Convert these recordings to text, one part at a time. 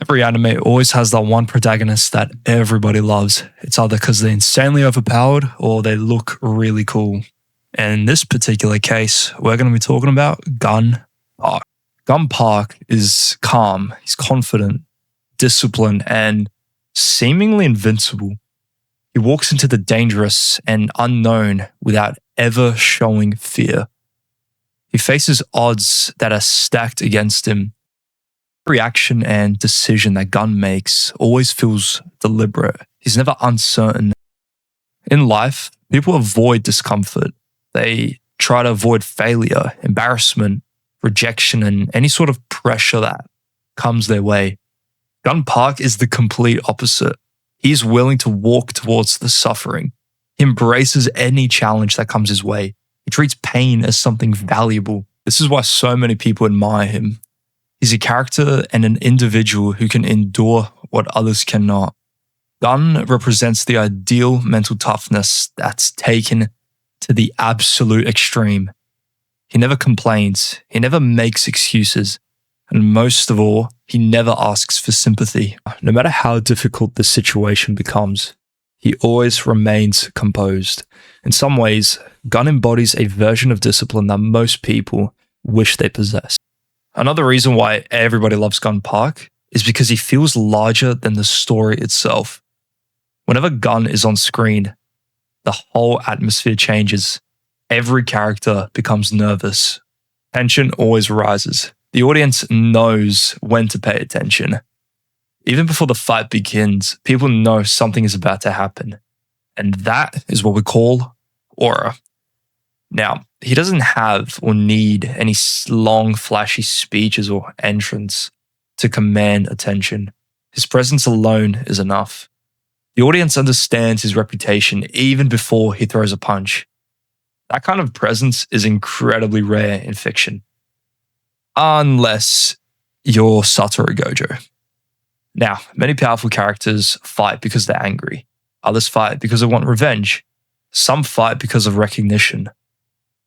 Every anime always has that one protagonist that everybody loves. It's either because they're insanely overpowered or they look really cool. And in this particular case, we're going to be talking about Gun Park. Gun Park is calm, he's confident, disciplined, and seemingly invincible. He walks into the dangerous and unknown without ever showing fear. He faces odds that are stacked against him. Every action and decision that Gun makes always feels deliberate. He's never uncertain. In life, people avoid discomfort. They try to avoid failure, embarrassment, rejection, and any sort of pressure that comes their way. Gun Park is the complete opposite. He's willing to walk towards the suffering. He embraces any challenge that comes his way. He treats pain as something valuable. This is why so many people admire him. He's a character and an individual who can endure what others cannot. Gun represents the ideal mental toughness that's taken to the absolute extreme. He never complains, he never makes excuses, and most of all, he never asks for sympathy. No matter how difficult the situation becomes, he always remains composed. In some ways, Gun embodies a version of discipline that most people wish they possessed. Another reason why everybody loves Gun Park is because he feels larger than the story itself. Whenever Gun is on screen, the whole atmosphere changes. Every character becomes nervous. Tension always rises. The audience knows when to pay attention. Even before the fight begins, people know something is about to happen. And that is what we call aura. Now, he doesn't have or need any long, flashy speeches or entrance to command attention. His presence alone is enough. The audience understands his reputation even before he throws a punch. That kind of presence is incredibly rare in fiction. Unless you're Satoru Gojo. Now, many powerful characters fight because they're angry. Others fight because they want revenge. Some fight because of recognition.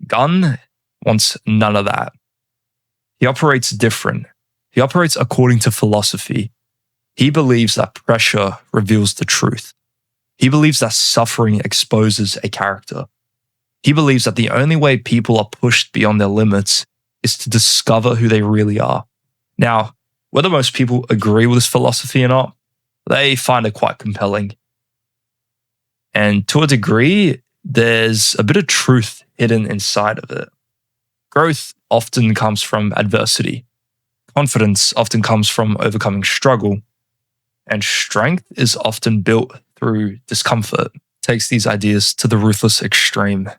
Gun wants none of that. He operates different. He operates according to philosophy. He believes that pressure reveals the truth. He believes that suffering exposes a character. He believes that the only way people are pushed beyond their limits is to discover who they really are. Now, whether most people agree with this philosophy or not, they find it quite compelling. And to a degree, there's a bit of truth hidden inside of it. Growth often comes from adversity. Confidence often comes from overcoming struggle. And strength is often built through discomfort. It takes these ideas to the ruthless extreme.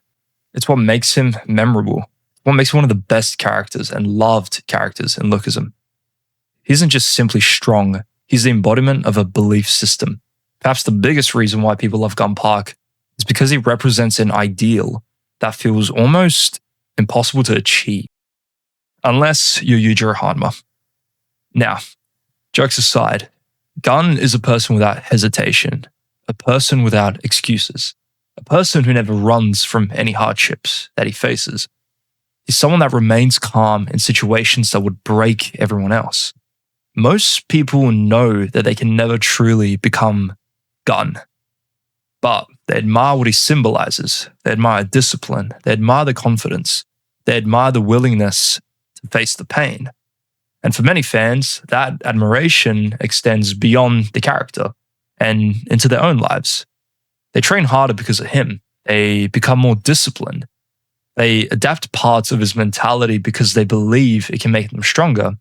It's what makes him memorable. What makes him one of the best characters and loved characters in Lookism. He isn't just simply strong, he's the embodiment of a belief system. Perhaps the biggest reason why people love Gun Park is because he represents an ideal that feels almost impossible to achieve. Unless you're Yujiro Hanma. Now, jokes aside, Gun is a person without hesitation, a person without excuses, a person who never runs from any hardships that he faces. He's someone that remains calm in situations that would break everyone else. Most people know that they can never truly become Gun, but they admire what he symbolizes. They admire discipline. They admire the confidence. They admire the willingness to face the pain. And for many fans, that admiration extends beyond the character and into their own lives. They train harder because of him. They become more disciplined. They adapt parts of his mentality because they believe it can make them stronger.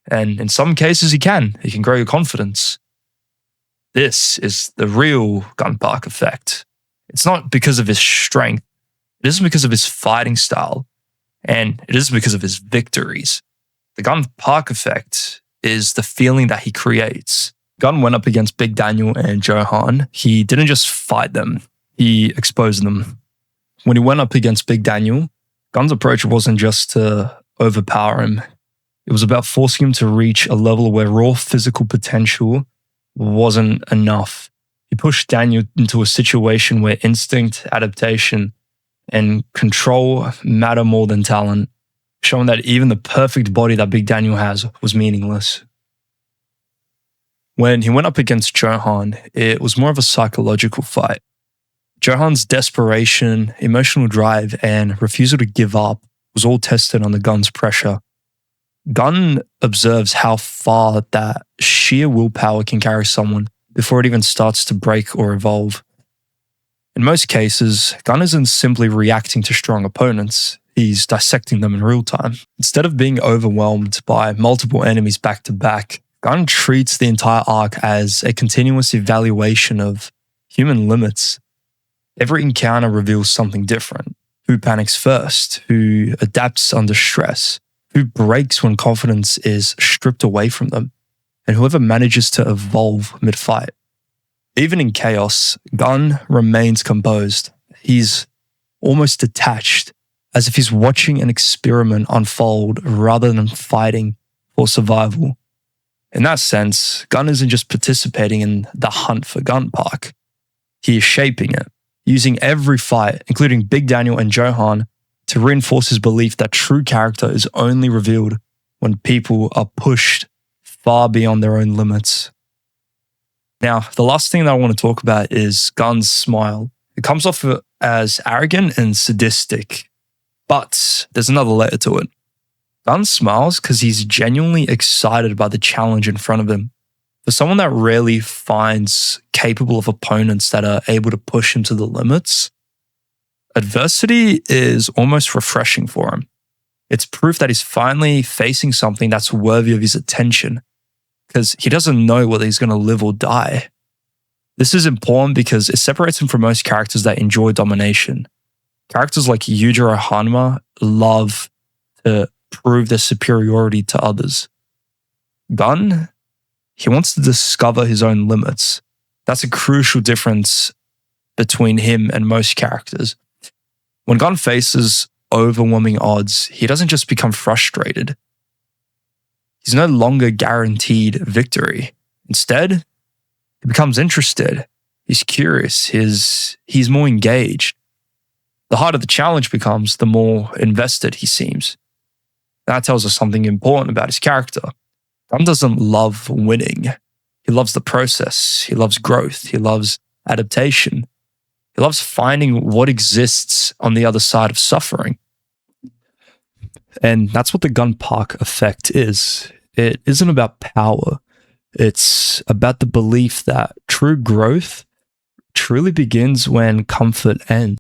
And in some cases, he can. He can grow your confidence. This is the real Gun Park effect. It's not because of his strength. It isn't because of his fighting style. And it isn't because of his victories. The Gun Park effect is the feeling that he creates. Gun went up against Big Daniel and Johan. He didn't just fight them. He exposed them. When he went up against Big Daniel, Gun's approach wasn't just to overpower him. It was about forcing him to reach a level where raw physical potential wasn't enough. He pushed Daniel into a situation where instinct, adaptation, and control matter more than talent, showing that even the perfect body that Big Daniel has was meaningless. When he went up against Johan, it was more of a psychological fight. Johan's desperation, emotional drive, and refusal to give up was all tested under Gunn's pressure. Gunn observes how far that sheer willpower can carry someone before it even starts to break or evolve. In most cases, Gunn isn't simply reacting to strong opponents, he's dissecting them in real time. Instead of being overwhelmed by multiple enemies back to back, Gunn treats the entire arc as a continuous evaluation of human limits. Every encounter reveals something different. Who panics first? Who adapts under stress? Who breaks when confidence is stripped away from them? And whoever manages to evolve mid-fight. Even in chaos, Gunn remains composed. He's almost detached, as if he's watching an experiment unfold rather than fighting for survival. In that sense, Gunn isn't just participating in the hunt for Gunpark. He is shaping it, using every fight, including Big Daniel and Johan, to reinforce his belief that true character is only revealed when people are pushed far beyond their own limits. Now, the last thing that I want to talk about is Gunn's smile. It comes off as arrogant and sadistic, but there's another layer to it. Gunn smiles because he's genuinely excited by the challenge in front of him. For someone that rarely finds capable of opponents that are able to push him to the limits, adversity is almost refreshing for him. It's proof that he's finally facing something that's worthy of his attention, because he doesn't know whether he's going to live or die. This is important because it separates him from most characters that enjoy domination. Characters like Yujiro Hanma love to prove their superiority to others. Gunn, he wants to discover his own limits. That's a crucial difference between him and most characters. When Gunn faces overwhelming odds, he doesn't just become frustrated. He's no longer guaranteed victory. Instead, he becomes interested. He's curious. He's more engaged. The harder the challenge becomes, the more invested he seems. That tells us something important about his character. Gunn doesn't love winning. He loves the process. He loves growth. He loves adaptation. He loves finding what exists on the other side of suffering. And that's what the Gunpark effect is. It isn't about power. It's about the belief that true growth truly begins when comfort ends.